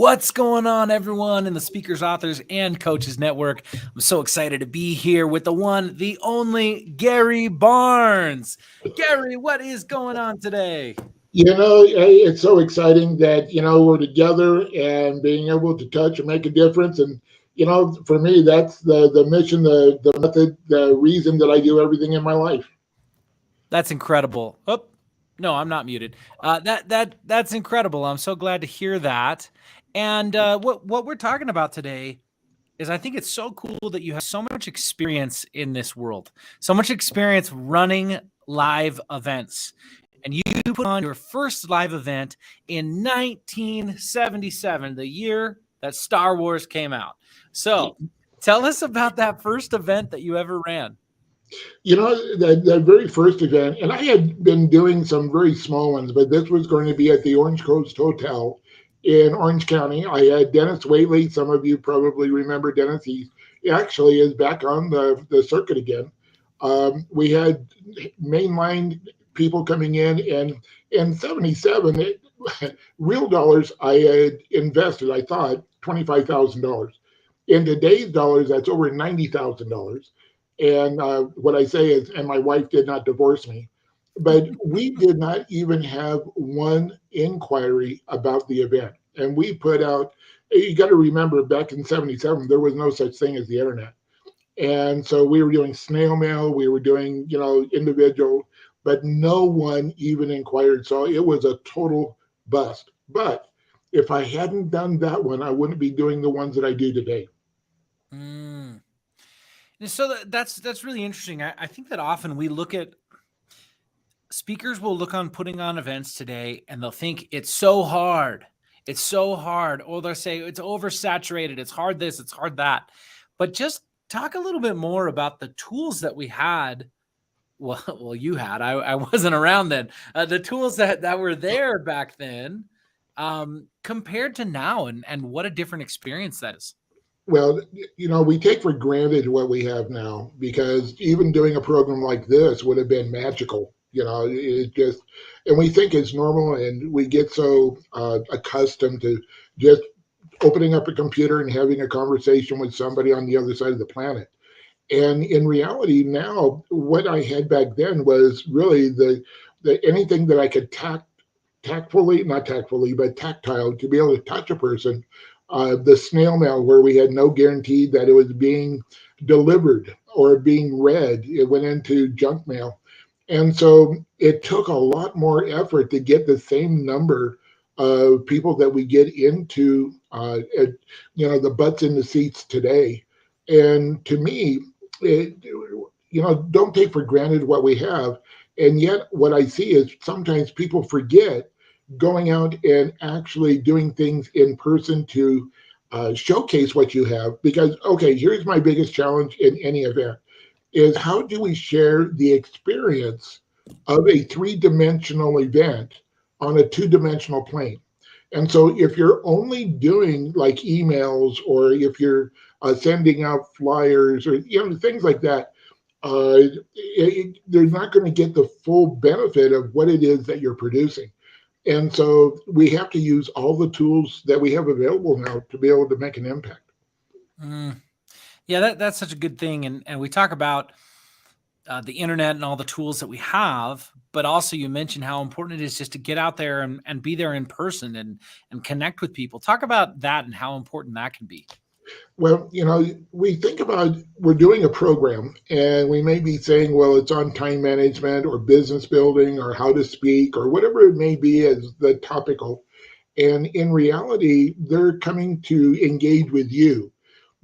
What's going on, everyone, in the Speakers, Authors, and Coaches Network? I'm so excited to be here with the one, the only Gary Barnes. Gary, what is going on today? It's so exciting that, we're together and being able to touch and make a difference. And, for me, that's the mission, the method, the reason that I do everything in my life. That's incredible. Oh, no, I'm not muted. That's incredible. I'm so glad to hear that. And what we're talking about today is I think it's so cool that you have so much experience in this world, so much experience running live events. And you put on your first live event in 1977, the year that Star Wars came out. So tell us about that first event that you ever ran. The very first event, and I had been doing some very small ones, but this was going to be at the Orange Coast Hotel in Orange County. I had Dennis Whaley. Some of you probably remember Dennis. He actually is back on the circuit again. We had mainline people coming in 77, real dollars, I had invested, I thought, $25,000. In today's dollars, that's over $90,000. And what I say is, and my wife did not divorce me, but we did not even have one inquiry about the event. And we put out, you got to remember, back in 77, there was no such thing as the internet. And so we were doing snail mail, we were doing, individual, but no one even inquired. So it was a total bust. But if I hadn't done that one, I wouldn't be doing the ones that I do today. So that's really interesting. I think that often we look at speakers will look on putting on events today and they'll think it's so hard. It's so hard. Or they'll say it's oversaturated. It's hard this, it's hard that. But just talk a little bit more about the tools that we had. Well, you had. I wasn't around then. The tools that were there back then compared to now and what a different experience that is. Well, we take for granted what we have now because even doing a program like this would have been magical. It just, and we think it's normal and we get so accustomed to just opening up a computer and having a conversation with somebody on the other side of the planet. And in reality, now what I had back then was really the anything that I could not tactfully, but tactile to be able to touch a person. The snail mail, where we had no guarantee that it was being delivered or being read, it went into junk mail. And so it took a lot more effort to get the same number of people that we get into, the butts in the seats today. And to me, don't take for granted what we have. And yet what I see is sometimes people forget going out and actually doing things in person to showcase what you have. Because, okay, here's my biggest challenge in any event is how do we share the experience of a three-dimensional event on a two-dimensional plane? And so if you're only doing like emails or if you're sending out flyers or things like that, they're not going to get the full benefit of what it is that you're producing. And so we have to use all the tools that we have available now to be able to make an impact. Yeah, that's such a good thing. And we talk about the internet and all the tools that we have, but also you mentioned how important it is just to get out there and be there in person and connect with people. Talk about that and how important that can be. Well, we think about we're doing a program and we may be saying, well, it's on time management or business building or how to speak or whatever it may be as the topical. And in reality, they're coming to engage with you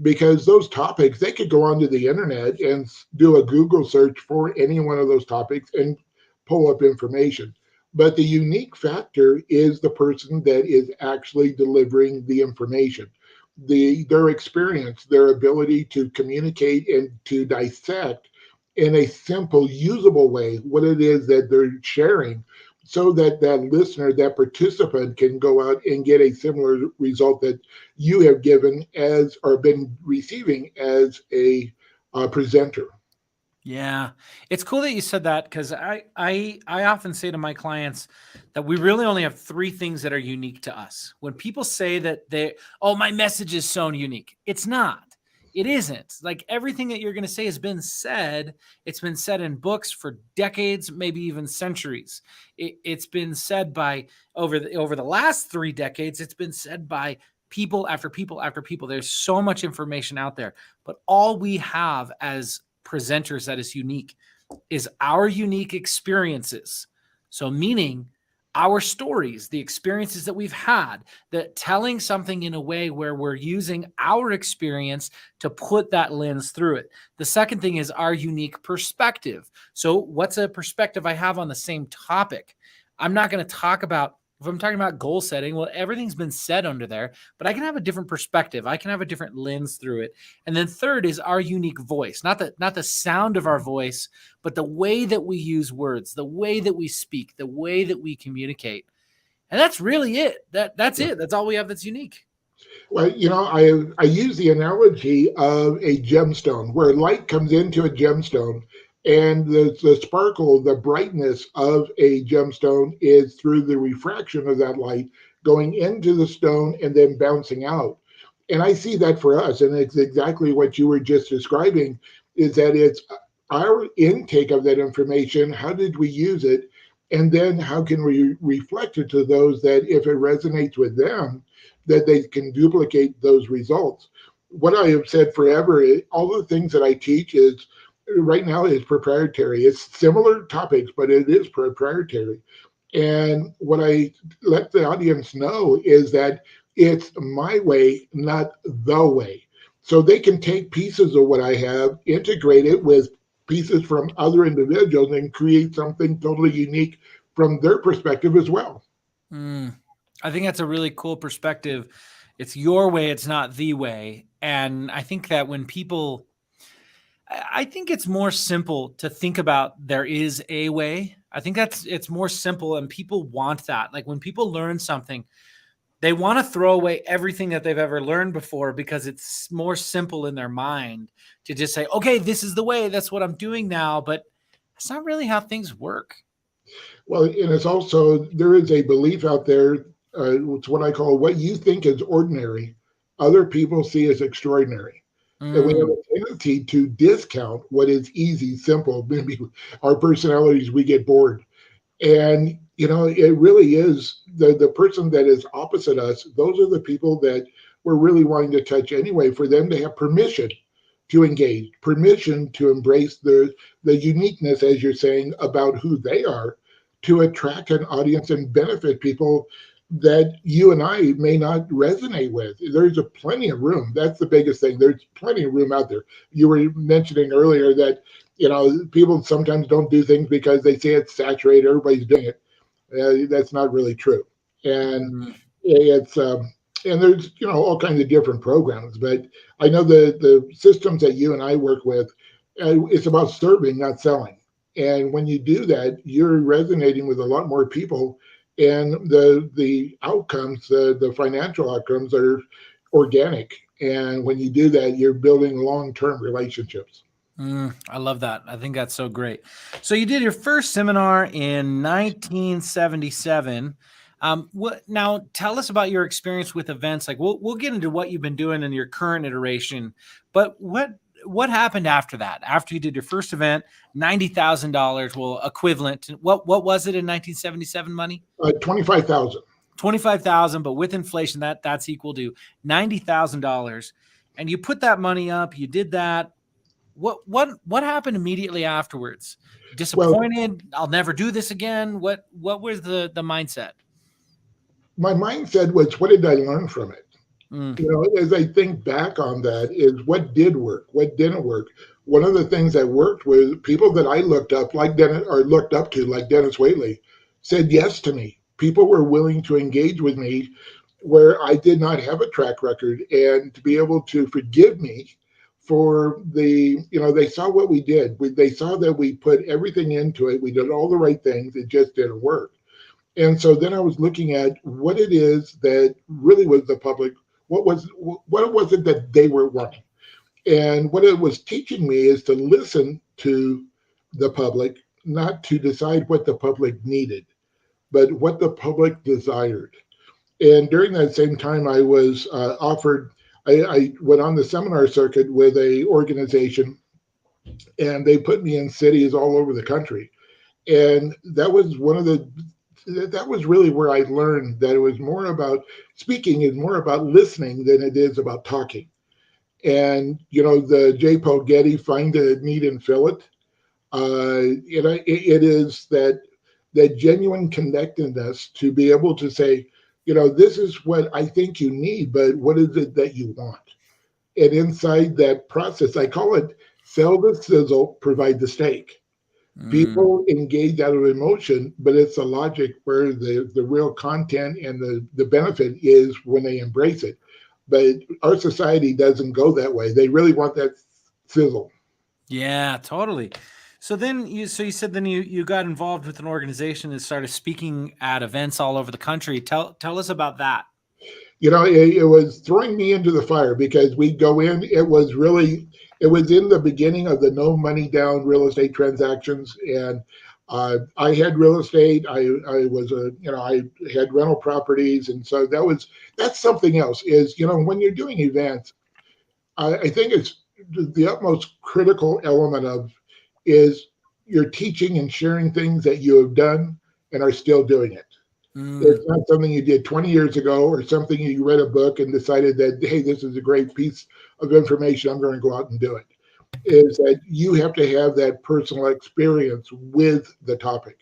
because those topics, they could go onto the internet and do a Google search for any one of those topics and pull up information. But the unique factor is the person that is actually delivering the information. Their experience, their ability to communicate and to dissect in a simple, usable way what it is that they're sharing so that that listener, that participant can go out and get a similar result that you have given as or been receiving as a presenter. Yeah. It's cool that you said that because I often say to my clients that we really only have three things that are unique to us. When people say that oh, my message is so unique, it's not. It isn't. Like everything that you're going to say has been said. It's been said in books for decades, maybe even centuries. It's been said by over the last 3 decades. It's been said by people after people after people. There's so much information out there, but all we have as presenters that is unique is our unique experiences. So, meaning our stories, the experiences that we've had, that telling something in a way where we're using our experience to put that lens through it. The second thing is our unique perspective. So, what's a perspective I have on the same topic? I'm not going to talk about, if I'm talking about goal setting, well, everything's been said under there, but I can have a different perspective. I can have a different lens through it. And then third is our unique voice, not the sound of our voice, but the way that we use words, the way that we speak, the way that we communicate. And that's really it. That's it. That's all we have that's unique. Well, I use the analogy of a gemstone where light comes into a gemstone, and the sparkle, the brightness of a gemstone is through the refraction of that light going into the stone and then bouncing out. And I see that for us, and it's exactly what you were just describing, is that it's our intake of that information, how did we use it, and then how can we reflect it to those that if it resonates with them, that they can duplicate those results. What I have said forever, all the things that I teach is right now is proprietary. It's similar topics, but it is proprietary. And what I let the audience know is that it's my way, not the way. So they can take pieces of what I have, integrate it with pieces from other individuals, and create something totally unique from their perspective as well. Mm. I think that's a really cool perspective. It's your way, it's not the way. And I think that when people, I think it's more simple to think about there is a way. I think it's more simple and people want that. Like when people learn something, they want to throw away everything that they've ever learned before because it's more simple in their mind to just say, okay, this is the way, that's what I'm doing now. But that's not really how things work. Well, and it's also, there is a belief out there, it's what I call what you think is ordinary, other people see as extraordinary. And we have Mm, a tendency to discount what is easy, simple. Maybe our personalities, we get bored. And, it really is the person that is opposite us, those are the people that we're really wanting to touch anyway, for them to have permission to engage, permission to embrace the uniqueness, as you're saying, about who they are, to attract an audience and benefit people that you and I may not resonate with. There's a plenty of room. That's the biggest thing. There's plenty of room out there. You were mentioning earlier that people sometimes don't do things because they say it's saturated. Everybody's doing it. That's not really true. And mm, it's and there's all kinds of different programs, but I know the systems that you and I work with, it's about serving, not selling. And when you do that, you're resonating with a lot more people, and the outcomes, the financial outcomes are organic. And when you do that, you're building long-term relationships. I love that. I think that's so great. So you did your first seminar in 1977. What now? Tell us about your experience with events. Like we'll get into what you've been doing in your current iteration, but what happened after that? After you did your first event, $90,000, well, equivalent to what was it in 1977 money? 25,000. 25,000, but with inflation, that's equal to $90,000. And you put that money up. You did that. What happened immediately afterwards? Well, Disappointed? I'll never do this again. What was the mindset? my mindset was, what did I learn from it? Mm, As I think back on that, is what did work, what didn't work. One of the things that worked was people that I looked up, like Dennis, or looked up to, like Dennis Waitley, said yes to me. People were willing to engage with me where I did not have a track record, and to be able to forgive me for they saw what we did. They saw that we put everything into it. We did all the right things. It just didn't work. And so then I was looking at what it is that really was the public. What was it that they were wanting? And what it was teaching me is to listen to the public, not to decide what the public needed, but what the public desired. And during that same time, I was offered. I went on the seminar circuit with a organization, and they put me in cities all over the country. And that was one of the that was really where I learned that it was more about speaking is more about listening than it is about talking. And the J. Paul Getty, find a need and fill it. It is that genuine connectedness to be able to say, this is what I think you need, but what is it that you want? And inside that process, I call it sell the sizzle, provide the steak. Mm. People engage out of emotion, but it's the logic where the real content and the benefit is when they embrace it. But our society doesn't go that way. They really want that sizzle. Yeah, totally. So you said then you got involved with an organization and started speaking at events all over the country. Tell us about that. It was throwing me into the fire because we'd go in. It was in the beginning of the no money down real estate transactions. And I had real estate. I was I had rental properties. And so that's something else is, when you're doing events, I think it's the utmost critical element of is you're teaching and sharing things that you have done and are still doing it. Mm. It's not something you did 20 years ago or something you read a book and decided that, hey, this is a great piece of information. I'm going to go out and do it. Is that you have to have that personal experience with the topic.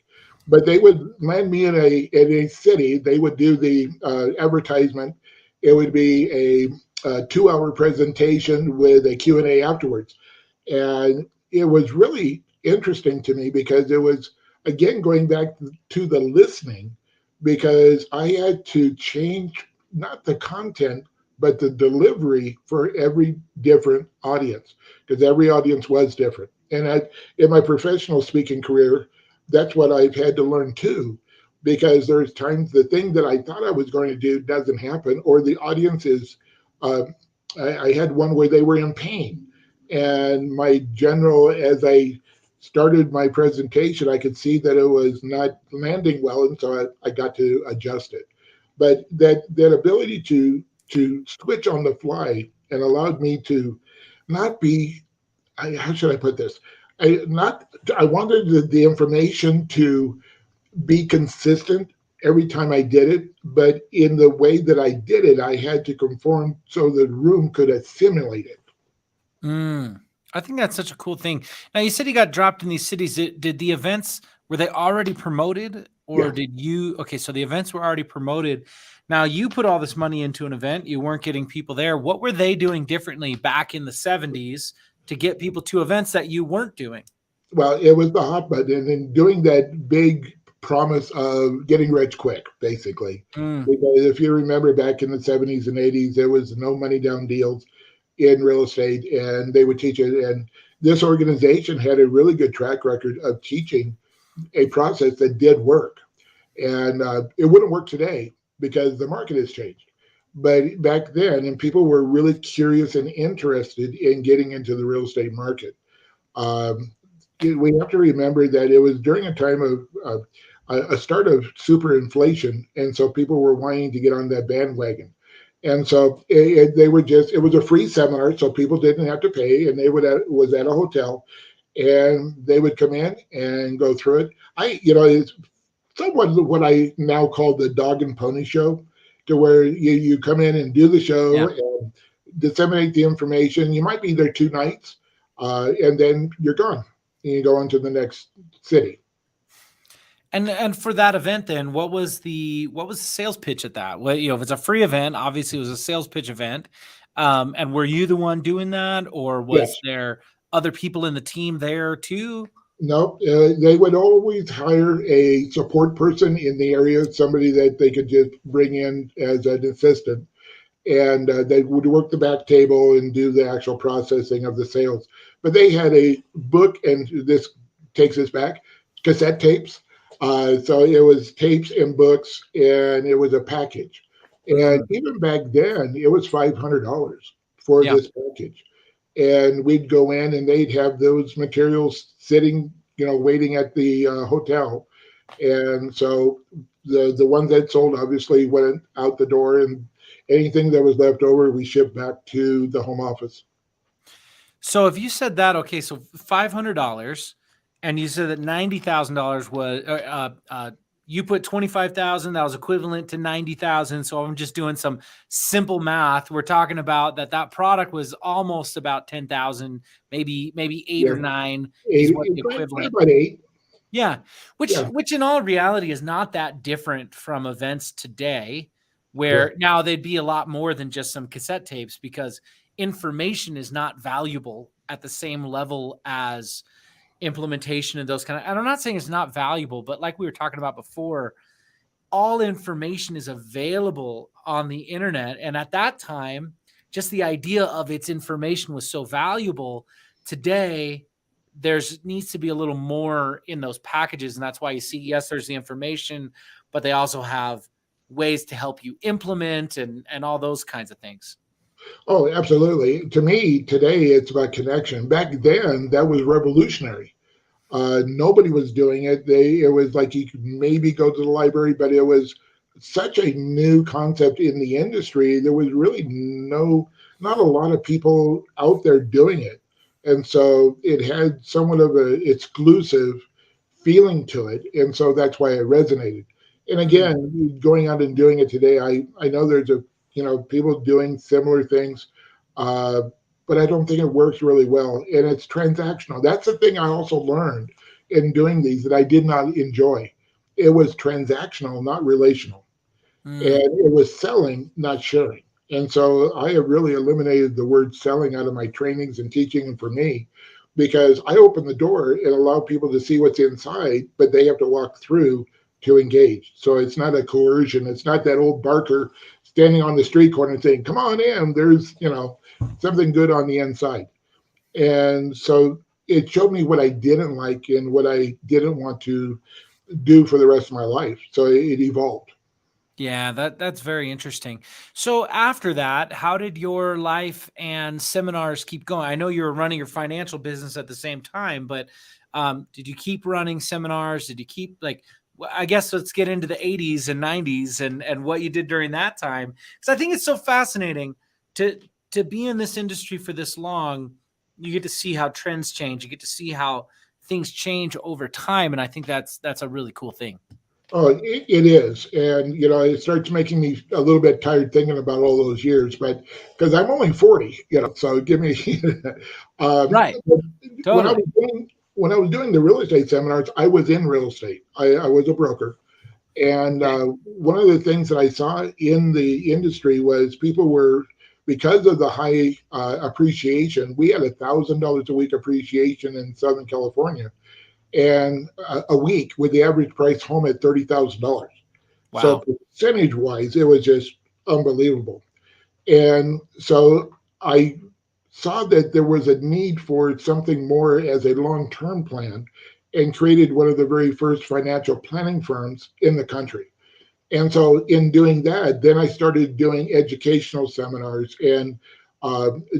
But they would land me in a city. They would do the advertisement. It would be a 2-hour presentation with a Q&A afterwards. And it was really interesting to me because it was, again, going back to the listening, because I had to change not the content, but the delivery for every different audience, because every audience was different. And in my professional speaking career, that's what I've had to learn too, because there's times the thing that I thought I was going to do doesn't happen, or the audience is. Uh, I had one where they were in pain, and my general, as I started my presentation, I could see that it was not landing well, and so I got to adjust it. But that ability to switch on the fly and allowed me to not be. How should I put this? I wanted the information to be consistent every time I did it, but in the way that I did it, I had to conform so the room could assimilate it. Mm. I think that's such a cool thing. Now you said you got dropped in these cities. Did the events were they already promoted, or Yeah. did you? Okay, so the events were already promoted. Now you put all this money into an event. You weren't getting people there. What were they doing differently back in the 70s to get people to events that you weren't doing? Well, it was the hot button and doing that big promise of getting rich quick, basically. Mm. Because if you remember back in the 70s and 80s, there was no money down deals in real estate, and they would teach it. And this organization had a really good track record of teaching a process that did work. And it wouldn't work today because the market has changed. But back then, and people were really curious and interested in getting into the real estate market. Um, we have to remember that it was during a time of a start of super inflation, and so people were wanting to get on that bandwagon. And so they were just it was a free seminar, so people didn't have to pay, and they would it was at a hotel, and they would come in and go through it. It's somewhat what I now call the dog and pony show, to where you come in and do the Yeah. show and disseminate the information. You might be there 2 nights, and then you're gone. And you go on to the next city. And for that event, then what was the sales pitch at that? Well, if it's a free event, obviously it was a sales pitch event. And were you the one doing that, or Yes. was there other people in the team there too? No, they would always hire a support person in the area, somebody that they could just bring in as an assistant, and they would work the back table and do the actual processing of the sales. But they had a book, and this takes us back, cassette tapes. So it was tapes and books, and it was a package. And Mm, even back then, it was $500 for yeah. this package. and we'd go in and they'd have those materials sitting, waiting at the hotel. And so the ones that sold obviously went out the door, and anything that was left over we shipped back to the home office. So if you said that, okay, so $500, and you said that $90,000 was, you put 25,000, that was equivalent to 90,000. So I'm just doing some simple math. We're talking about that product was almost about 10,000, maybe eight Yeah, or nine is what eight, the probably equivalent. about eight. Yeah, Yeah, which in all reality is not that different from events today, where correct. now they'd be a lot more than just some cassette tapes, because information is not valuable at the same level as implementation and those kind of. And I'm not saying it's not valuable, but like we were talking about before, all information is available on the internet, and at that time, just the idea of its information was so valuable. Today, there's needs to be a little more in those packages, and that's why you see, yes, there's the information, but they also have ways to help you implement and all those kinds of things. Oh, absolutely. To me, today it's about connection. Back then, that was revolutionary. Nobody was doing it. It was like you could maybe go to the library, but it was such a new concept in the industry. There was really not a lot of people out there doing it, and so it had somewhat of a exclusive feeling to it, and so that's why it resonated. And Mm, again, going out and doing it today, I know there's people doing similar things, uh, but I don't think it works really well, and it's transactional. That's the thing I also learned in doing these that I did not enjoy. It was transactional, not relational, and mm. it was selling, not sharing. And so I have really eliminated the word selling out of my trainings and teaching, and for me, because I open the door and allow people to see what's inside, but they have to walk through to engage. So it's not a coercion. It's not that old barker standing on the street corner saying, "Come on in. There's something good on the inside." And so it showed me what I didn't like and what I didn't want to do for the rest of my life. So it evolved. Yeah, that's very interesting. So after that, how did your life and seminars keep going? I know you were running your financial business at the same time, but did you keep running seminars? Did you keep I guess let's get into the 80s and 90s and what you did during that time, because I think it's so fascinating to to be in this industry for this long. You get to see how trends change. You get to see how things change over time, and I think that's a really cool thing. Oh, it is. And, it starts making me a little bit tired thinking about all those years, but because I'm only 40, so give me, um, Right. when I Totally. was doing, when I was doing the real estate seminars, I was in real estate. I was a broker. And Okay. one of the things that I saw in the industry was people were, because of the high appreciation, we had $1,000 a week appreciation in Southern California, and a week with the average price home at $30,000. So Wow. percentage wise, it was just unbelievable. And so I saw that there was a need for something more as a long term plan, and created one of the very first financial planning firms in the country. And so in doing that, then I started doing educational seminars and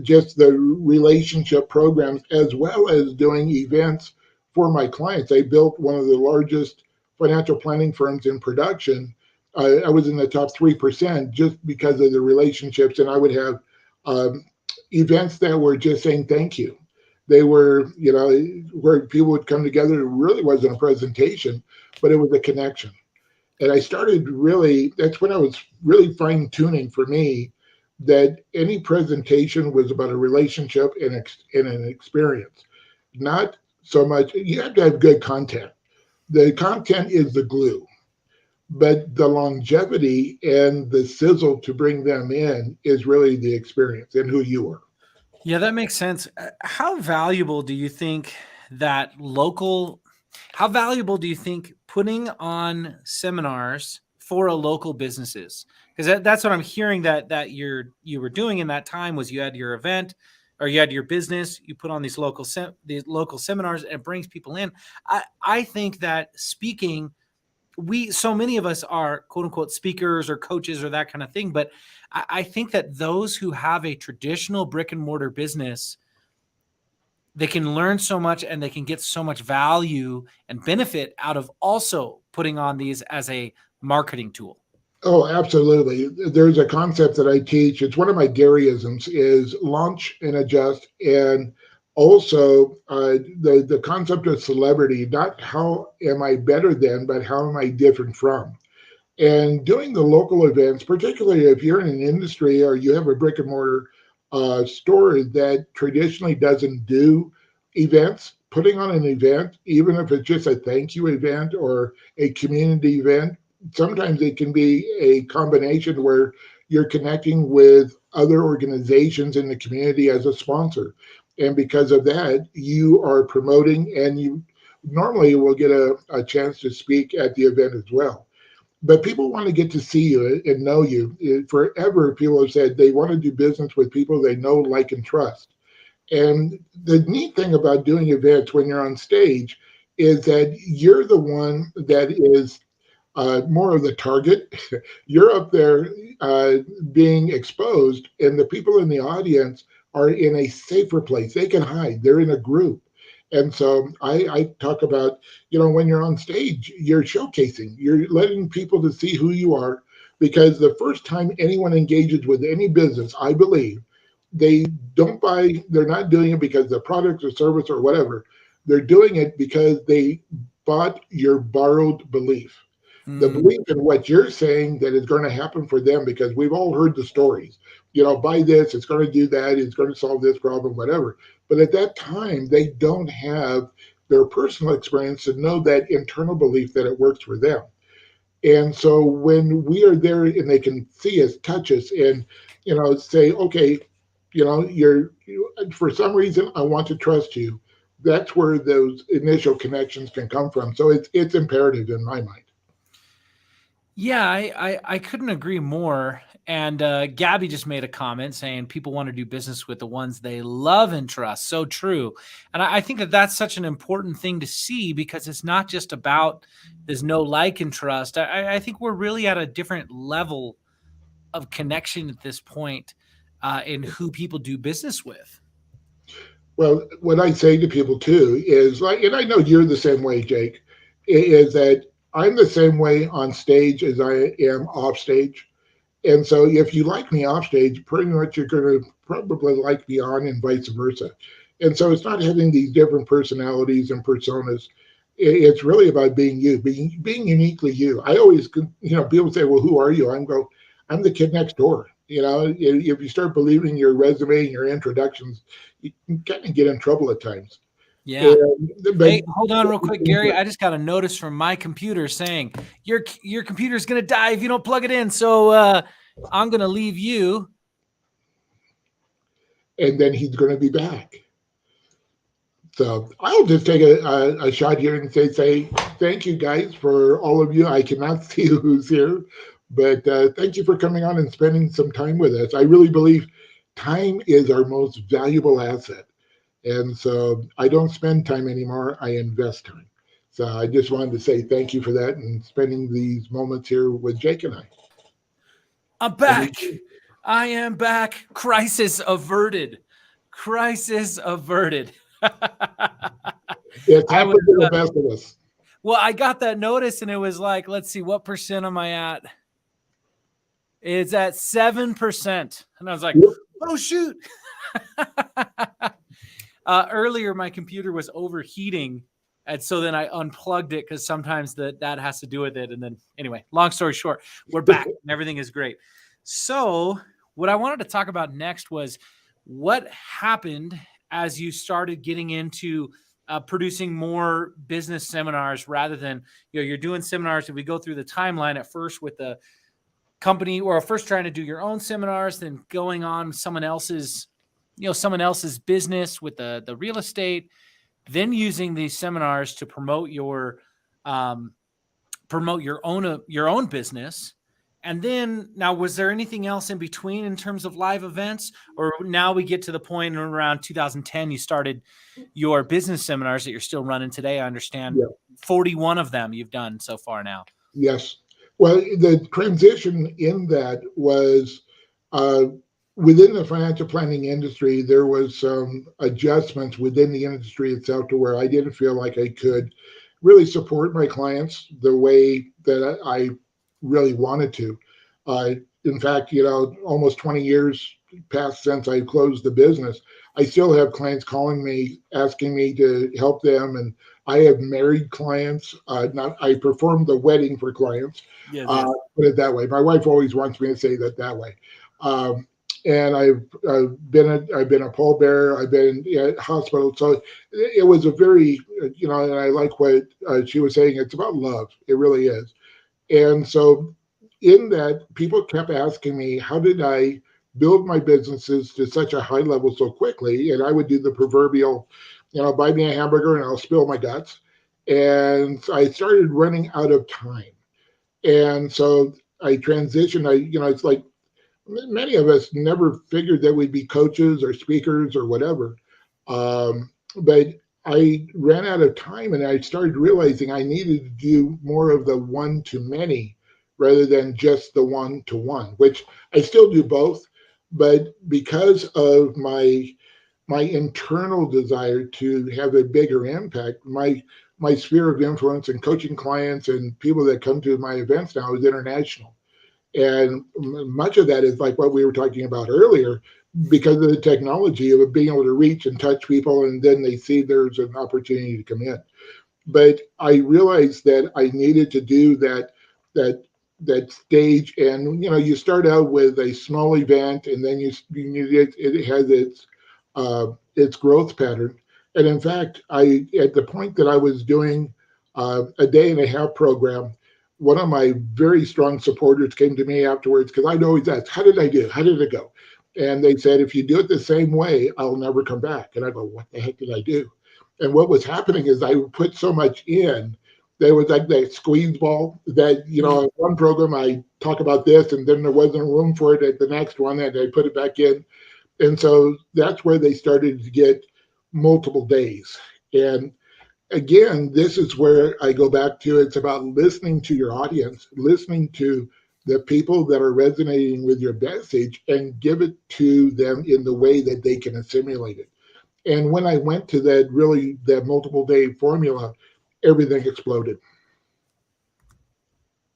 just the relationship programs, as well as doing events for my clients. I built one of the largest financial planning firms in production. I was in the top 3% just because of the relationships, and I would have um, events that were just saying thank you. They were, where people would come together. It really wasn't a presentation, but it was a connection. And I started really, that's when I was really fine tuning for me that any presentation was about a relationship and an experience, not so much. You have to have good content. The content is the glue, but the longevity and the sizzle to bring them in is really the experience and who you are. Yeah, that makes sense. How valuable do you think that local how valuable do you think putting on seminars for a local businesses? Because that's what I'm hearing that you were doing in that time was you had your event or you had your business, you put on these local seminars and it brings people in. I think that speaking, we so many of us are quote unquote speakers or coaches or that kind of thing, but I think that those who have a traditional brick and mortar business they can learn so much and they can get so much value and benefit out of also putting on these as a marketing tool. Oh, absolutely. There's a concept that I teach. It's one of my Garyisms is launch and adjust. And also the concept of celebrity, not how am I better than, but how am I different from? And doing the local events, particularly if you're in an industry or you have a brick and mortar store that traditionally doesn't do events, putting on an event, even if it's just a thank you event or a community event, sometimes it can be a combination where you're connecting with other organizations in the community as a sponsor. And because of that, you are promoting and you normally will get a chance to speak at the event as well, but people want to get to see you and know you. Forever, people have said they want to do business with people they know, like, and trust. And the neat thing about doing events when you're on stage is that you're the one that is more of the target. You're up there being exposed, and the people in the audience are in a safer place. They can hide, they're in a group. And so I talk about, when you're on stage, you're showcasing, you're letting people to see who you are, because the first time anyone engages with any business, I believe, they don't buy, they're not doing it because the product or service or whatever. They're doing it because they bought your borrowed belief, the Mm. belief in what you're saying that is going to happen for them, because we've all heard the stories. Buy this, it's going to do that, it's going to solve this problem, whatever. But at that time, they don't have their personal experience to know that internal belief that it works for them. And so when we are there and they can see us, touch us, and say, okay, for some reason I want to trust you. That's where those initial connections can come from. So it's imperative in my mind. Yeah, I couldn't agree more. And Gabby just made a comment saying people want to do business with the ones they love and trust. So true. And I think that that's such an important thing to see, because it's not just about there's no like and trust. I think we're really at a different level of connection at this point in who people do business with. Well, what I say to people too is like, and I know you're the same way, Jake, is that I'm the same way on stage as I am off stage. And so if you like me off stage, pretty much you're going to probably like me on, and vice versa. And so it's not having these different personalities and personas. It's really about being you, being uniquely you. I always, people say, well, who are you? I'm the kid next door. If you start believing your resume and your introductions, you can kind of get in trouble at times. Yeah. And, but Hey, hold on real quick, Gary. I just got a notice from my computer saying your computer is going to die if you don't plug it in. So I'm going to leave you. and then he's going to be back. So I'll just take a shot here and say thank you guys for all of you. I cannot see who's here, but thank you for coming on and spending some time with us. I really believe time is our most valuable asset. And so I don't spend time anymore, I invest time. So I just wanted to say thank you for that and spending these moments here with Jake and I. I'm back. I am back. Crisis averted. Crisis averted. It's I was happened to the best of us. well, I got that notice and it was like, let's see, what percent am I at? It's at 7%. And I was like, Yep. oh, shoot. Earlier, my computer was overheating. And so then I unplugged it because sometimes that has to do with it. And then anyway, long story short, we're back and everything is great. So what I wanted to talk about next was what happened as you started getting into producing more business seminars rather than, you're doing seminars. If we go through the timeline at first with the company, or first trying to do your own seminars, then going on someone else's business with the real estate, then using these seminars to promote your own business. And then now, was there anything else in between in terms of live events, or now we get to the point around 2010 you started your business seminars that you're still running today? I understand Yeah. 41 of them you've done so far now. Yes. Well, the transition in that was uh, within the financial planning industry, there was some adjustments within the industry itself to where I didn't feel like I could really support my clients the way that I really wanted to. Uh, in fact, almost 20 years passed since I closed the business. I still have clients calling me, asking me to help them, and I have married clients. Not I perform the wedding for clients. Yes, Uh, yes. put it that way. My wife always wants me to say that way. Um, and I've been a pallbearer. I've been at hospital. So it was a very and I like what she was saying. It's about love. It really is. And so in that, people kept asking me, how did I build my businesses to such a high level so quickly? And I would do the proverbial, buy me a hamburger and I'll spill my guts. And I started running out of time. And so I transitioned. It's like many of us never figured that we'd be coaches or speakers or whatever. But I ran out of time and I started realizing I needed to do more of the one to many rather than just the one to one, which I still do both. But because of my internal desire to have a bigger impact, my sphere of influence and coaching clients and people that come to my events now is international. And much of that is like what we were talking about earlier, because of the technology of being able to reach and touch people, and then they see there's an opportunity to come in. But I realized that I needed to do that that stage, and you start out with a small event, and then it has its growth pattern. And in fact, I at the point that I was doing a day and a half program, one of my very strong supporters came to me afterwards because I'd always ask, "How did I do? How did it go?" And they said, "If you do it the same way, I'll never come back." And I go, "What the heck did I do?" And what was happening is I put so much in. There was like that squeeze ball that, Mm. in one program I talk about this and then there wasn't room for it at the next one and I put it back in. And so that's where they started to get multiple days. And again, this is where I go back to it's about listening to your audience, listening to the people that are resonating with your message and give it to them in the way that they can assimilate it. And when I went to that multiple day formula, everything exploded.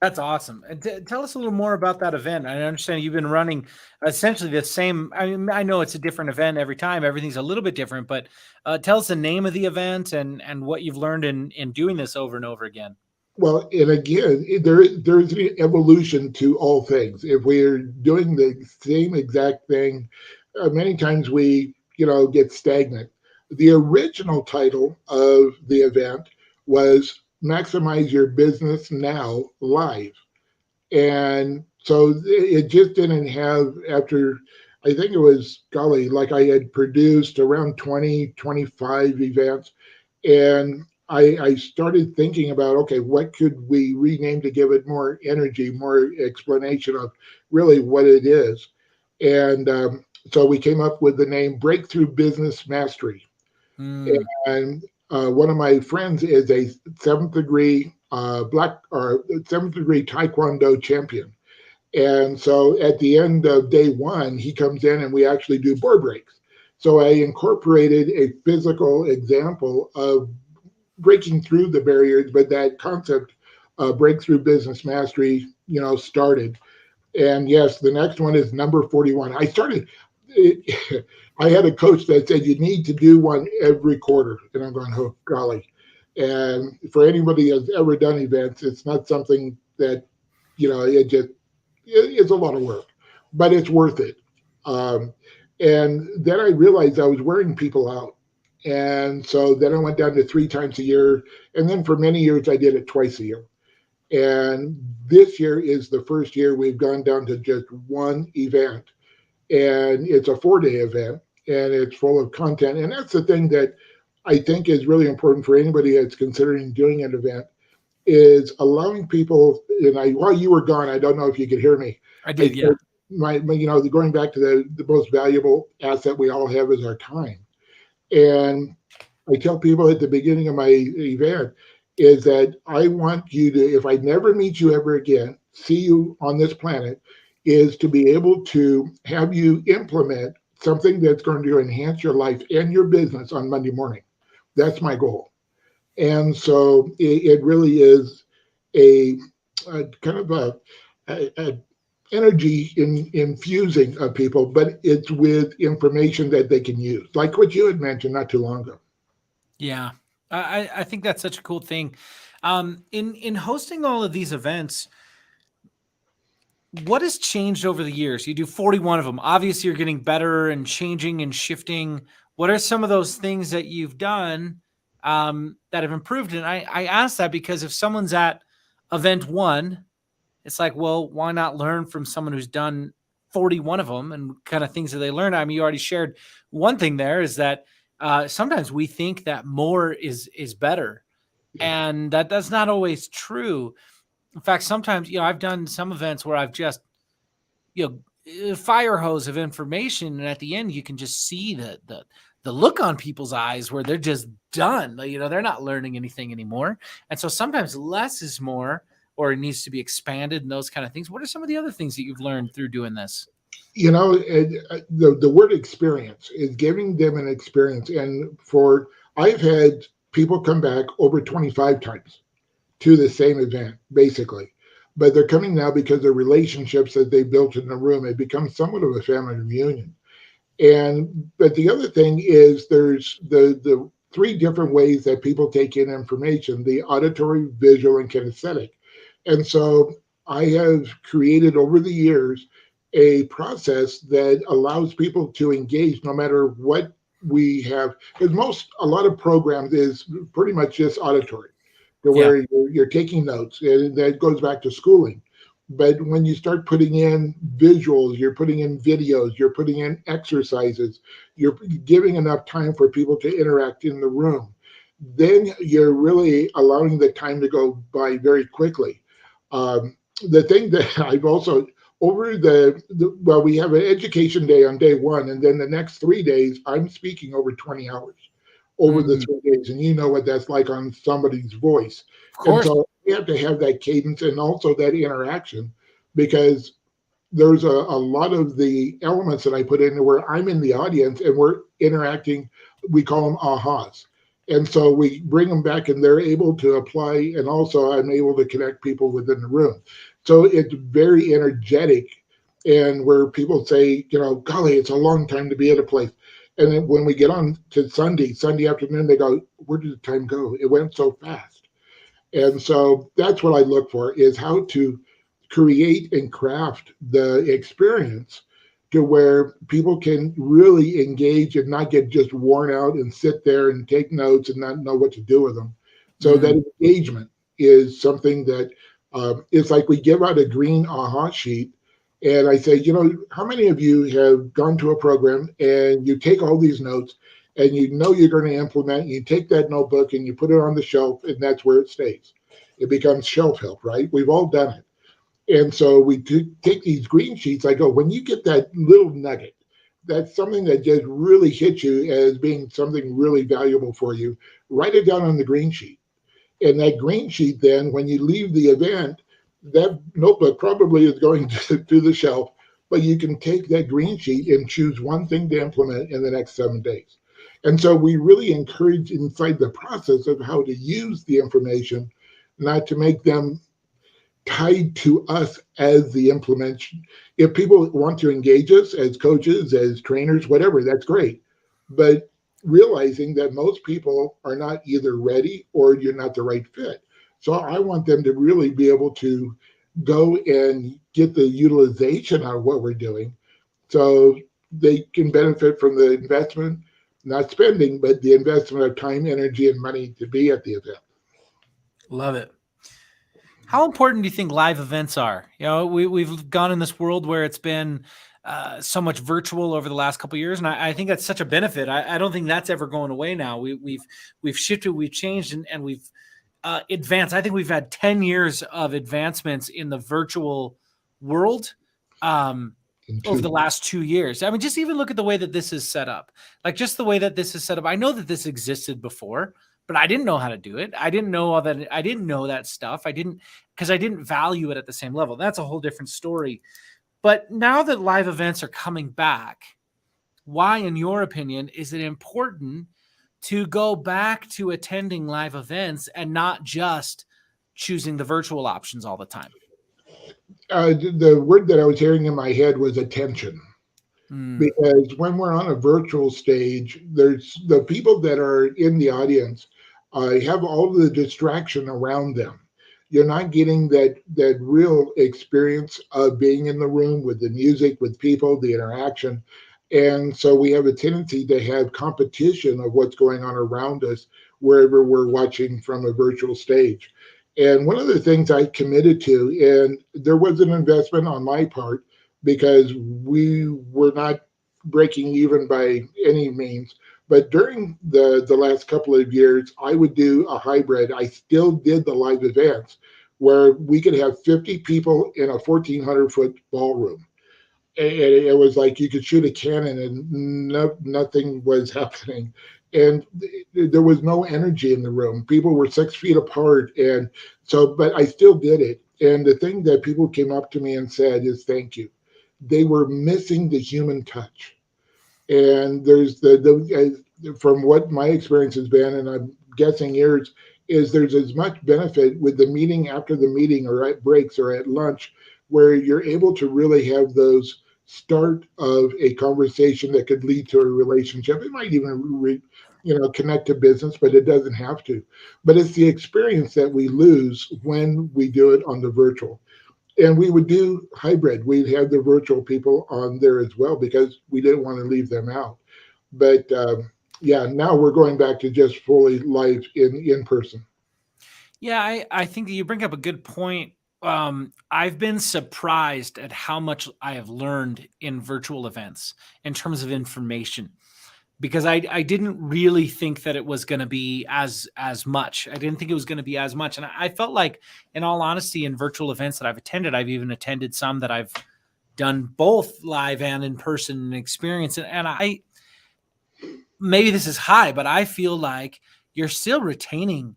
That's awesome. And tell us a little more about that event. I understand you've been running essentially the same. I mean, I know it's a different event every time. Everything's a little bit different, but tell us the name of the event and what you've learned in doing this over and over again. Well, and again, there's an evolution to all things. If we're doing the same exact thing, many times we get stagnant. The original title of the event was "Maximize Your Business Now Live." And so it just didn't have, after I think it was, golly, like I had produced around 20, 25 events. And I started thinking about, okay, what could we rename to give it more energy, more explanation of really what it is. And so we came up with the name Breakthrough Business Mastery. Mm. And one of my friends is a seventh degree black or seventh degree Taekwondo champion. And so at the end of day one, he comes in and we actually do board breaks. So I incorporated a physical example of breaking through the barriers, but that concept, breakthrough business mastery, started. And yes, the next one is number 41. I had a coach that said you need to do one every quarter. And I'm going, oh, golly. And for anybody that's ever done events, it's not something that, it's a lot of work, but it's worth it. Um, and then I realized I was wearing people out. And so then I went down to 3 times a year. And then for many years, I did it twice a year. And this year is the first year we've gone down to just one event. And it's a 4 day event and it's full of content. And that's the thing that I think is really important for anybody that's considering doing an event is allowing people. And while you were gone, I don't know if you could hear me. I I did, yeah. said, going back to the most valuable asset we all have is our time. And I tell people at the beginning of my event is that I want you to, if I never meet you ever again, see you on this planet, is to be able to have you implement something that's going to enhance your life and your business on Monday morning. That's my goal. And so it really is a, a kind of a energy infusing of people, but it's with information that they can use, like what you had mentioned not too long ago. Yeah. I think that's such a cool thing. In hosting all of these events, what has changed over the years? You do 41 of them. Obviously, you're getting better and changing and shifting. What are some of those things that you've done that have improved? And I ask that because if someone's at event one, it's like, well, why not learn from someone who's done 41 of them and kind of things that they learn? I mean, you already shared one thing there is that sometimes we think that more is better, Yeah. and that's not always true. In fact, sometimes, I've done some events where I've just, fire hose of information, and at the end, you can just see the look on people's eyes where they're just done. They're not learning anything anymore. And so sometimes less is more, or it needs to be expanded and those kind of things. What are some of the other things that you've learned through doing this? The word experience is giving them an experience. And I've had people come back over 25 times to the same event, basically. But they're coming now because the relationships that they built in the room, it becomes somewhat of a family reunion. But the other thing is there's the three different ways that people take in information: the auditory, visual, and kinesthetic. And so I have created over the years a process that allows people to engage no matter what we have. Because a lot of programs is pretty much just auditory, to Yeah. where you're taking notes, and that goes back to schooling. But when you start putting in visuals, you're putting in videos, you're putting in exercises, you're giving enough time for people to interact in the room, then you're really allowing the time to go by very quickly. The thing that I've also, over well, we have an education day on day one, and then the next 3 days, I'm speaking over 20 hours over the Mm, 3 days. And you know what that's like on somebody's voice. of And course. so we have to have that cadence and also that interaction, because there's a lot of the elements that I put in where I'm in the audience and we're interacting. We call them ahas. And so we bring them back and they're able to apply. And also, I'm able to connect people within the room. So it's very energetic. And where people say, golly, it's a long time to be at a place. And then when we get on to Sunday afternoon, they go, where did the time go? It went so fast. And so that's what I look for, is how to create and craft the experience to where people can really engage and not get just worn out and sit there and take notes and not know what to do with them. So that Mm, engagement is something that it's like we give out a green aha sheet. And I say, how many of you have gone to a program and you take all these notes and you know you're going to implement, you take that notebook and you put it on the shelf, and that's where it stays. It becomes shelf help, right? We've all done it. And so we take these green sheets. I go, when you get that little nugget, that's something that just really hits you as being something really valuable for you, write it down on the green sheet. And that green sheet, then, when you leave the event, that notebook probably is going to the shelf, but you can take that green sheet and choose one thing to implement in the next 7 days. And so we really encourage inside the process of how to use the information, not to make them tied to us as the implementation. If people want to engage us as coaches, as trainers, whatever, that's great. But realizing that most people are not either ready or you're not the right fit. So I want them to really be able to go and get the utilization out of what we're doing, so they can benefit from the investment, not spending, but the investment of time, energy, and money to be at the event. love it. How important do you think live events are? We've gone in this world where it's been so much virtual over the last couple of years, and I think that's such a benefit. I don't think that's ever going away now. We've shifted, we've changed, and we've advanced. I think we've had 10 years of advancements in the virtual world um, over the Into last 2 years. I mean, just even look at the way that this is set up. Like just the way that this is set up. I know that this existed before, but I didn't know how to do it. I didn't know all that. I didn't know that stuff. I didn't, because I didn't value it at the same level. That's a whole different story. But now that live events are coming back, why, in your opinion, is it important to go back to attending live events and not just choosing the virtual options all the time? The word that I was hearing in my head was attention. Mm, Because when we're on a virtual stage, there's the people that are in the audience have all the distraction around them. You're not getting that real experience of being in the room with the music, with people, the interaction. And so we have a tendency to have competition of what's going on around us wherever we're watching from a virtual stage. And one of the things I committed to, and there was an investment on my part because we were not breaking even by any means. But during the last couple of years, I would do a hybrid. I still did the live events where we could have 50 people in a 1,400-foot ballroom. And it was like you could shoot a cannon and nothing was happening. And there was no energy in the room. People were 6 feet apart. And so, but I still did it. And the thing that people came up to me and said is thank you. They were missing the human touch. And there's from what my experience has been, and I'm guessing yours, is there's as much benefit with the meeting after the meeting or at breaks or at lunch where you're able to really have those start of a conversation that could lead to a relationship. It might even connect to business, but it doesn't have to. But it's the experience that we lose when we do it on the virtual. And we would do hybrid. We'd have the virtual people on there as well because we didn't want to leave them out. But yeah, now we're going back to just fully live in person. yeah, I think that you bring up a good point. I've been surprised at how much I have learned in virtual events in terms of information, because I didn't really think that it was going to be as much. I didn't think it was going to be as much. And I felt like, in all honesty, in virtual events that I've attended, I've even attended some that I've done both live and in person experience. And I, maybe this is high, but I feel like you're still retaining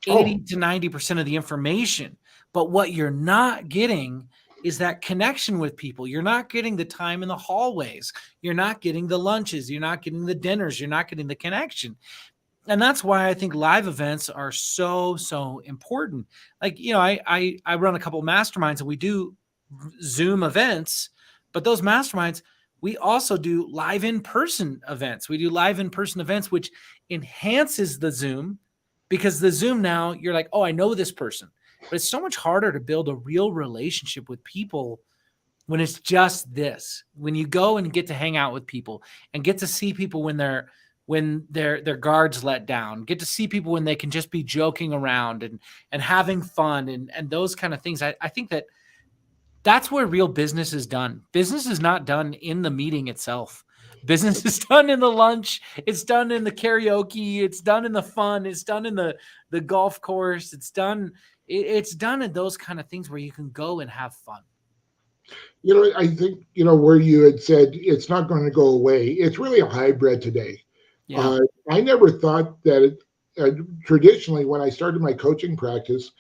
80 Oh, to 90% of the information. But what you're not getting is that connection with people. You're not getting the time in the hallways. You're not getting the lunches. You're not getting the dinners. You're not getting the connection. And that's why I think live events are so important. Like, I run a couple of masterminds and we do Zoom events, but those masterminds, we also do live in person events. We do live in person events, which enhances the Zoom, because the Zoom now you're like, oh, I know this person. But it's so much harder to build a real relationship with people when it's just this. When you go and get to hang out with people and get to see people when their guards let down, get to see people when they can just be joking around and having fun and those kind of things. I think that that's where real business is done. Business is not done in the meeting itself. Business is done in the lunch. It's done in the karaoke. It's done in the fun. It's done in the golf course. It's done in those kind of things where you can go and have fun. I think, where you had said it's not going to go away, it's really a hybrid today. Yeah. Uh, I never thought that traditionally, when I started my coaching practice,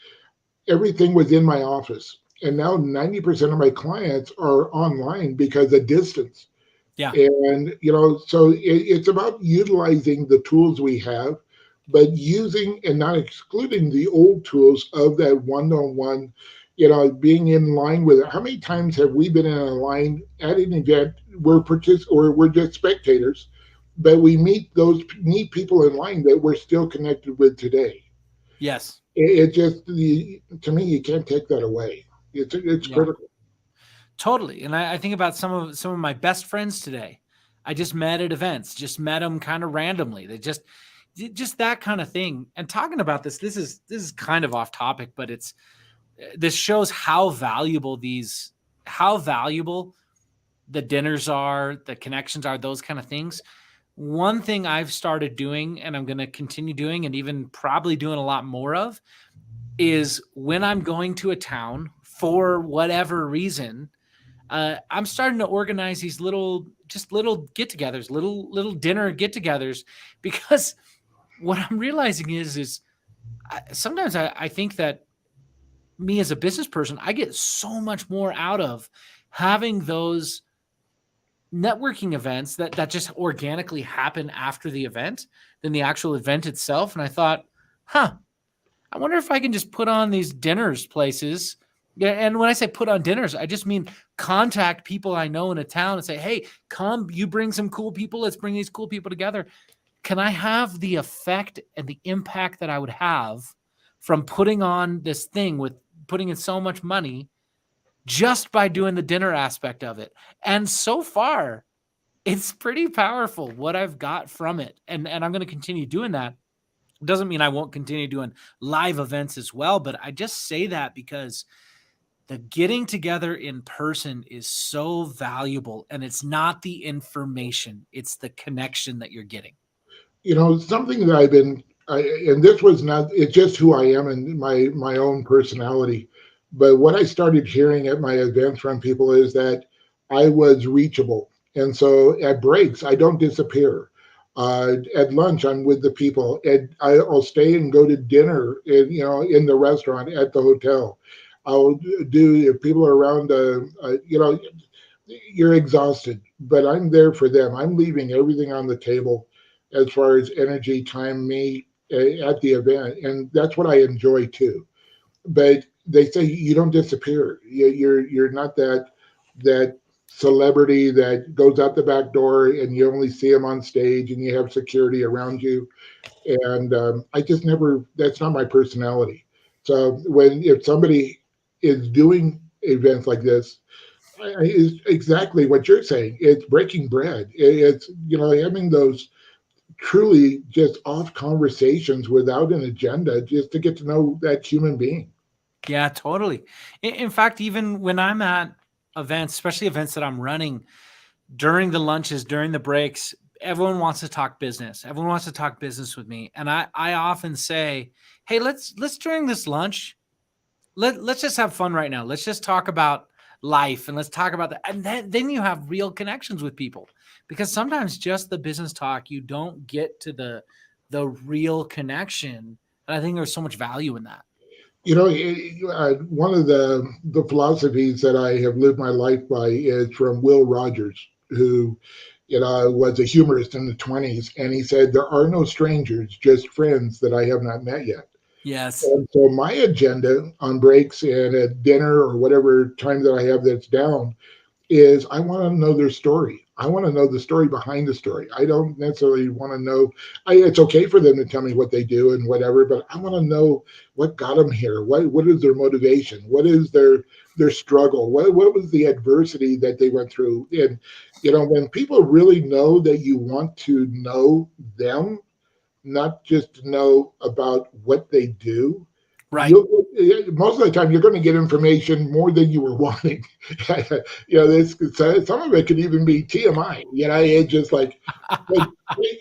everything was in my office. And now 90% of my clients are online because of distance. Yeah. And, so it's about utilizing the tools we have, but using and not excluding the old tools of that one on one, being in line with it. How many times have we been in a line at an event, or we're just spectators, but we meet people in line that we're still connected with today? Yes. It just, to me, you can't take that away. It's Yeah. critical. Totally. And I think about some of my best friends today. I just met at events, just met them kind of randomly. They just that kind of thing. And talking about this is kind of off topic, but this shows how valuable the dinners are, the connections are, those kind of things. One thing I've started doing, and I'm going to continue doing, and even probably doing a lot more of, is when I'm going to a town for whatever reason, I'm starting to organize these little get-togethers, little dinner get-togethers, because what I'm realizing is sometimes I think that me as a business person, I get so much more out of having those networking events that just organically happen after the event than the actual event itself. And I thought, I wonder if I can just put on these dinners places. Yeah, and when I say put on dinners, I just mean contact people I know in a town and say, hey, come, you bring some cool people. Let's bring these cool people together. Can I have the effect and the impact that I would have from putting on this thing with putting in so much money just by doing the dinner aspect of it? And so far, it's pretty powerful what I've got from it. And I'm going to continue doing that. Doesn't mean I won't continue doing live events as well, but I just say that because the getting together in person is so valuable, and it's not the information, it's the connection that you're getting. Something that and this was not, it's just who I am and my own personality. But what I started hearing at my events from people is that I was reachable. And so at breaks, I don't disappear. At lunch, I'm with the people. I'll stay and go to dinner in the restaurant at the hotel. I'll do, if people are around, you're exhausted, but I'm there for them. I'm leaving everything on the table as far as energy, time, me at the event, and that's what I enjoy too. But they say you don't disappear. You're not that celebrity that goes out the back door and you only see them on stage and you have security around you. And I just never. That's not my personality. So if somebody is doing events like this, is exactly what you're saying. It's breaking bread. It's having those truly just off conversations without an agenda, just to get to know that human being. Yeah, totally. In fact, even when I'm at events, especially events that I'm running during the lunches, during the breaks, everyone wants to talk business. Everyone wants to talk business with me. And I often say, hey, let's during this lunch, let's just have fun right now. Let's just talk about life and let's talk about that. And then you have real connections with people, because sometimes just the business talk, you don't get to the real connection. And I think there's so much value in that. One of the philosophies that I have lived my life by is from Will Rogers, who was a humorist in the 20s, and he said, "There are no strangers, just friends that I have not met yet." Yes. And so my agenda on breaks and at dinner or whatever time that I have that's down is I want to know their story. I want to know the story behind the story. I don't necessarily want to know. It's okay for them to tell me what they do and whatever, but I want to know what got them here. What is their motivation? What is their struggle? What was the adversity that they went through? And when people really know that you want to know them, not just to know about what they do, Right. you'll most of the time you're going to get information more than you were wanting. This some of it could even be TMI. It's just like, but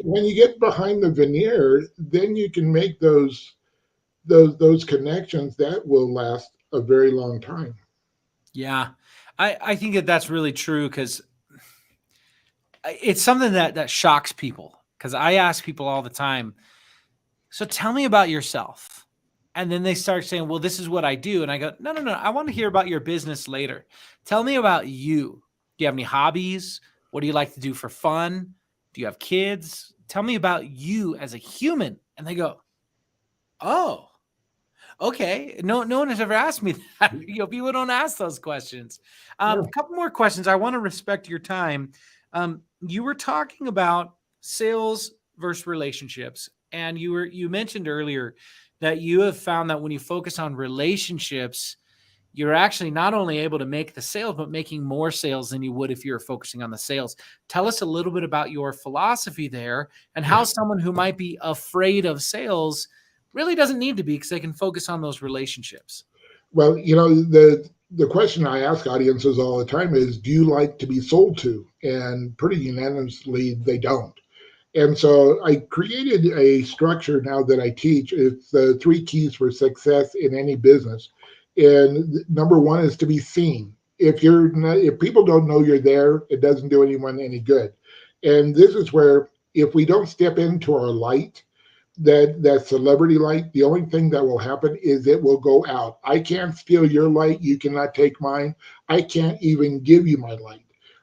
when you get behind the veneer, then you can make those connections that will last a very long time. Yeah. I think that's really true, because it's something that shocks people, because I ask people all the time, so tell me about yourself. And then they start saying, well, this is what I do. And I go, no, no, no. I want to hear about your business later. Tell me about you. Do you have any hobbies? What do you like to do for fun? Do you have kids? Tell me about you as a human. And they go, oh, okay. No one has ever asked me that. People don't ask those questions. A Yeah. couple more questions. I want to respect your time. You were talking about sales versus relationships, and you mentioned earlier that you have found that when you focus on relationships, you're actually not only able to make the sales, but making more sales than you would if you were focusing on the sales. Tell us a little bit about your philosophy there, and how someone who might be afraid of sales really doesn't need to be, because they can focus on those relationships. Well, the question I ask audiences all the time is, do you like to be sold to? And pretty unanimously, they don't. And so I created a structure now that I teach. It's the three keys for success in any business. And number one is to be seen. If people don't know you're there, it doesn't do anyone any good. And this is where, if we don't step into our light, that celebrity light, the only thing that will happen is it will go out. I can't steal your light. You cannot take mine. I can't even give you my light.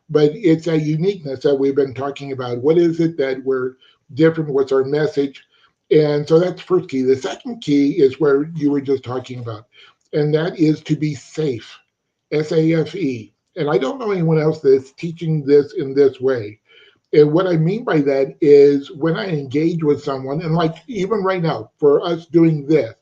But it's a uniqueness that we've been talking about. What is it that we're different? What's our message? And so that's the first key. The second key is where you were just talking about, and that is to be safe. SAFE. And I don't know anyone else that's teaching this in this way. And what I mean by that is when I engage with someone, and like even right now, for us doing this,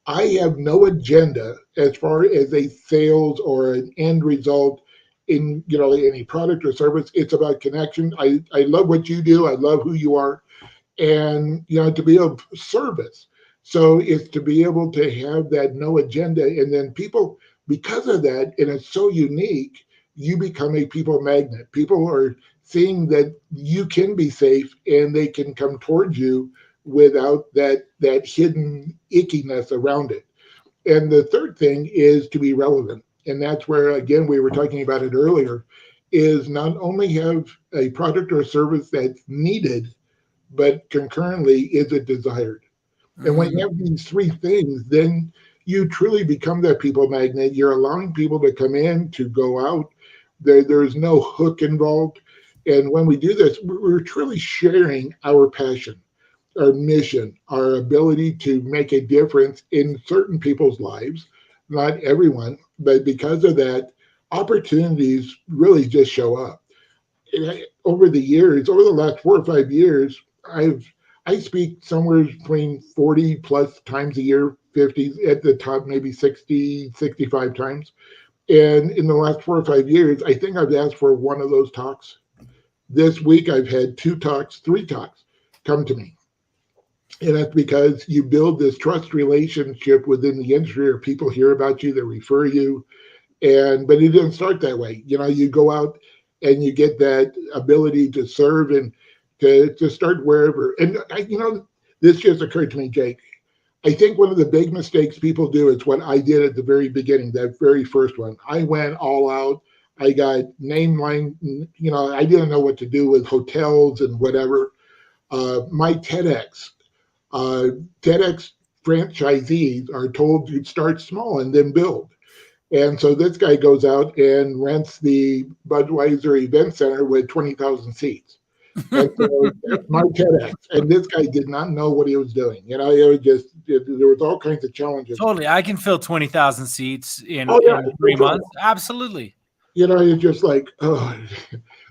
I have no agenda as far as a sales or an end result in any product or service. It's about connection. I love what you do. I love who you are, and to be of service. So it's to be able to have that no agenda, and then people, because of that, and it's so unique, you become a people magnet. People are seeing that you can be safe and they can come towards you without that hidden ickiness around it. And the third thing is to be relevant, and that's where again we were talking about it earlier, is not only have a product or service that's needed, but concurrently, is it desired? And when you Mm. have these three things, then you truly become that people magnet. You're allowing people to come in, to go out. There's no hook involved. And when we do this, we're truly sharing our passion, our mission, our ability to make a difference in certain people's lives. Not everyone, but because of that, opportunities really just show up. Over the years, over the last 4 or 5 years, I've I speak somewhere between 40 plus times a year, 50 at the top, maybe 60, 65 times. And in the last 4 or 5 years, I think I've asked for one of those talks. This week, I've had two talks, three talks come to me. And that's because you build this trust relationship within the industry, or people hear about you, they refer you, but it didn't start that way. You go out and you get that ability to serve and to start wherever. And this just occurred to me, Jake. I think one of the big mistakes people do is what I did at the very beginning, that very first one. I went all out. I got name line. I didn't know what to do with hotels and whatever. My uh, TEDx franchisees are told to start small and then build. And so this guy goes out and rents the Budweiser Event Center with 20,000 seats. And so that's my TEDx. And this guy did not know what he was doing. It was just, there was all kinds of challenges. Totally. I can fill 20,000 seats Oh, yeah, in no 3 problem. months. Absolutely. It's just like, oh.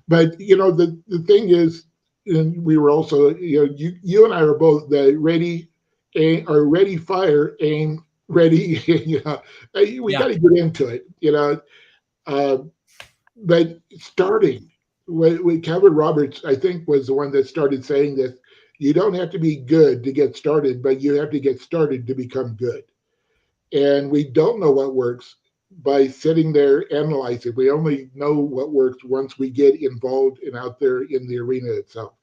But, the thing is, and we were also, you and I are both the ready, aim, or ready, fire, aim, ready. We Yeah. got to get into it. Uh, but starting with Kevin Roberts, I think, was the one that started saying this. You don't have to be good to get started, but you have to get started to become good. And we don't know what works by sitting there analyzing. We only know what works once we get involved and out there in the arena itself.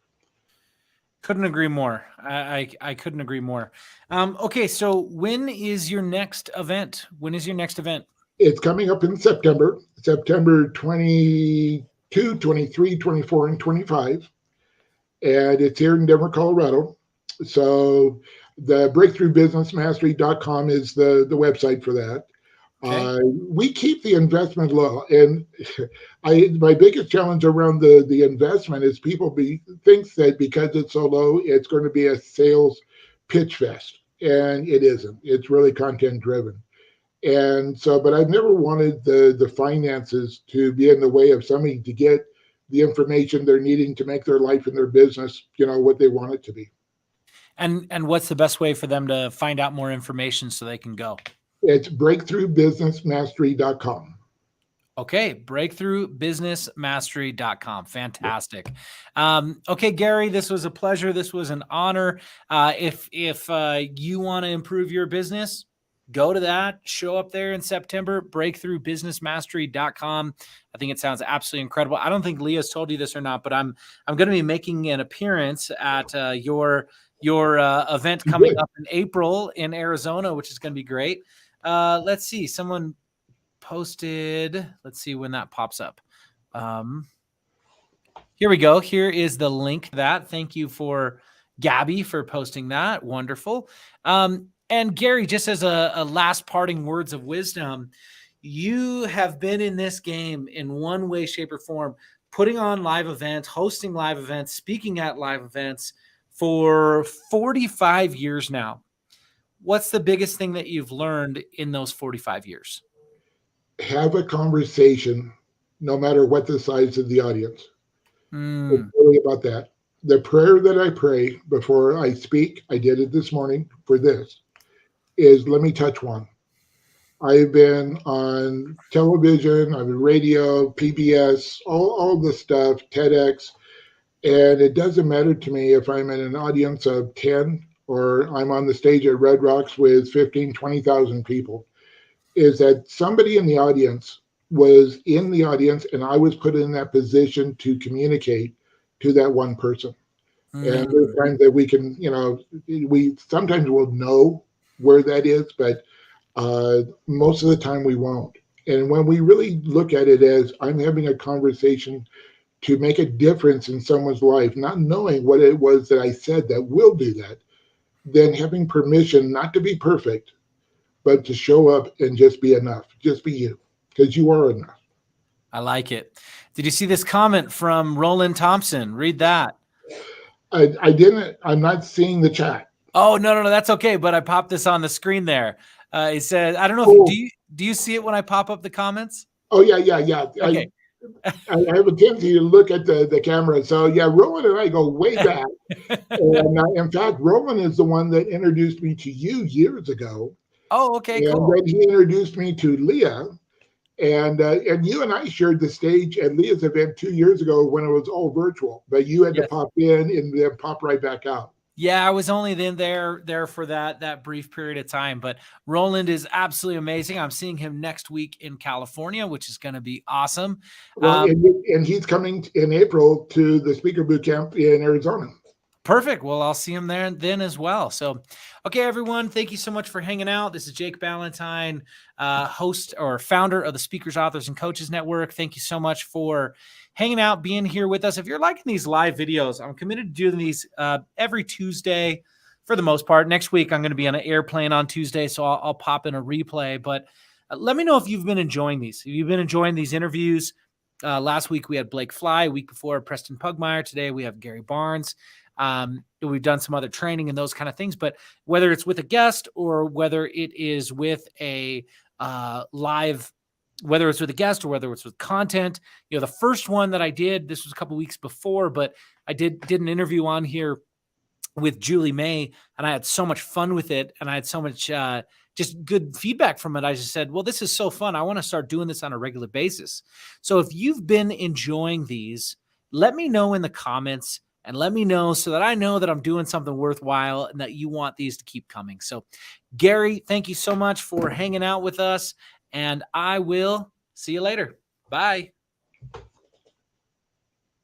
Couldn't agree more. I couldn't agree more. Okay, so when is your next event? When is your next event? It's coming up in September 22, 23, 24, and 25. And it's here in Denver, Colorado. So the breakthroughbusinessmastery.com is the website for that. Okay. We keep the investment low, and my biggest challenge around the investment is people thinks that because it's so low, it's going to be a sales pitch fest, and it isn't. It's really content driven. And so, but I've never wanted the finances to be in the way of somebody to get the information they're needing to make their life and their business, what they want it to be. And what's the best way for them to find out more information so they can go? It's breakthroughbusinessmastery.com. Okay, breakthroughbusinessmastery.com. Fantastic. Okay, Gary, this was a pleasure. This was an honor. If you want to improve your business, go to that. Show up there in September. Breakthroughbusinessmastery.com. I think it sounds absolutely incredible. I don't think Leah's told you this or not, but I'm going to be making an appearance at your event coming Good. up in April in Arizona, which is going to be great. Let's see. Someone posted. Let's see when that pops up. Here we go. Here is the link to that. Thank you for Gabby for posting that. Wonderful. And Gary, just as a last parting words of wisdom, you have been in this game in one way, shape, or form, putting on live events, hosting live events, speaking at live events for 45 years now. What's the biggest thing that you've learned in those 45 years? Have a conversation, no matter what the size of the audience. It's Mm, really about that. The prayer that I pray before I speak, I did it this morning for this, is let me touch one. I've been on television, I've been radio, PBS, all the stuff, TEDx, and it doesn't matter to me if I'm in an audience of 10 or I'm on the stage at Red Rocks with 15, 20,000 people, is that somebody in the audience was in the audience and I was put in that position to communicate to that one person. And there's mm, times that we can, we sometimes will know where that is, but most of the time we won't. And when we really look at it as I'm having a conversation to make a difference in someone's life, not knowing what it was that I said that will do that, then having permission not to be perfect, but to show up and just be enough. Just be you, because you are enough. I like it. Did you see this comment from Roland Thompson? Read that. I didn't, I'm not seeing the chat. Oh, no, that's okay. But I popped this on the screen there. He said, I don't know if Oh, do you see it when I pop up the comments? oh yeah. Okay. I have a tendency to look at the camera. So yeah, Roland and I go way back. And in fact, Roland is the one that introduced me to you years ago. Oh, okay, And cool. then he introduced me to Leah. And you and I shared the stage at Leah's event 2 years ago when it was all virtual, but you had to Yes. pop in and then pop right back out. Yeah, I was only then there for that brief period of time, but Roland is absolutely amazing. I'm seeing him next week in California, which is going to be awesome. Well, and he's coming in April to the speaker boot camp in Arizona. Perfect. Well, I'll see him there then as well. So, okay, everyone, thank you so much for hanging out. This is Jake Ballentine, host or founder of the Speakers, Authors, and Coaches Network. Thank you so much for hanging out, being here with us. If you're liking these live videos, I'm committed to doing these every Tuesday for the most part. Next week, I'm going to be on an airplane on Tuesday, so I'll pop in a replay. But let me know if you've been enjoying these. If you've been enjoying these interviews. Last week, we had Blake Fly. Week before, Preston Pugmire. Today, we have Gary Barnes. We've done some other training and those kind of things, but whether it's with a guest or whether it is with a live, whether it's with a guest or whether it's with content, the first one that I did, this was a couple weeks before, but I did an interview on here with Julie May, and I had so much fun with it, and I had so much just good feedback from it. I just said, well, this is so fun. I want to start doing this on a regular basis. So if you've been enjoying these, let me know in the comments and let me know so that I know that I'm doing something worthwhile and that you want these to keep coming. So Gary, thank you so much for hanging out with us, and I will see you later. Bye.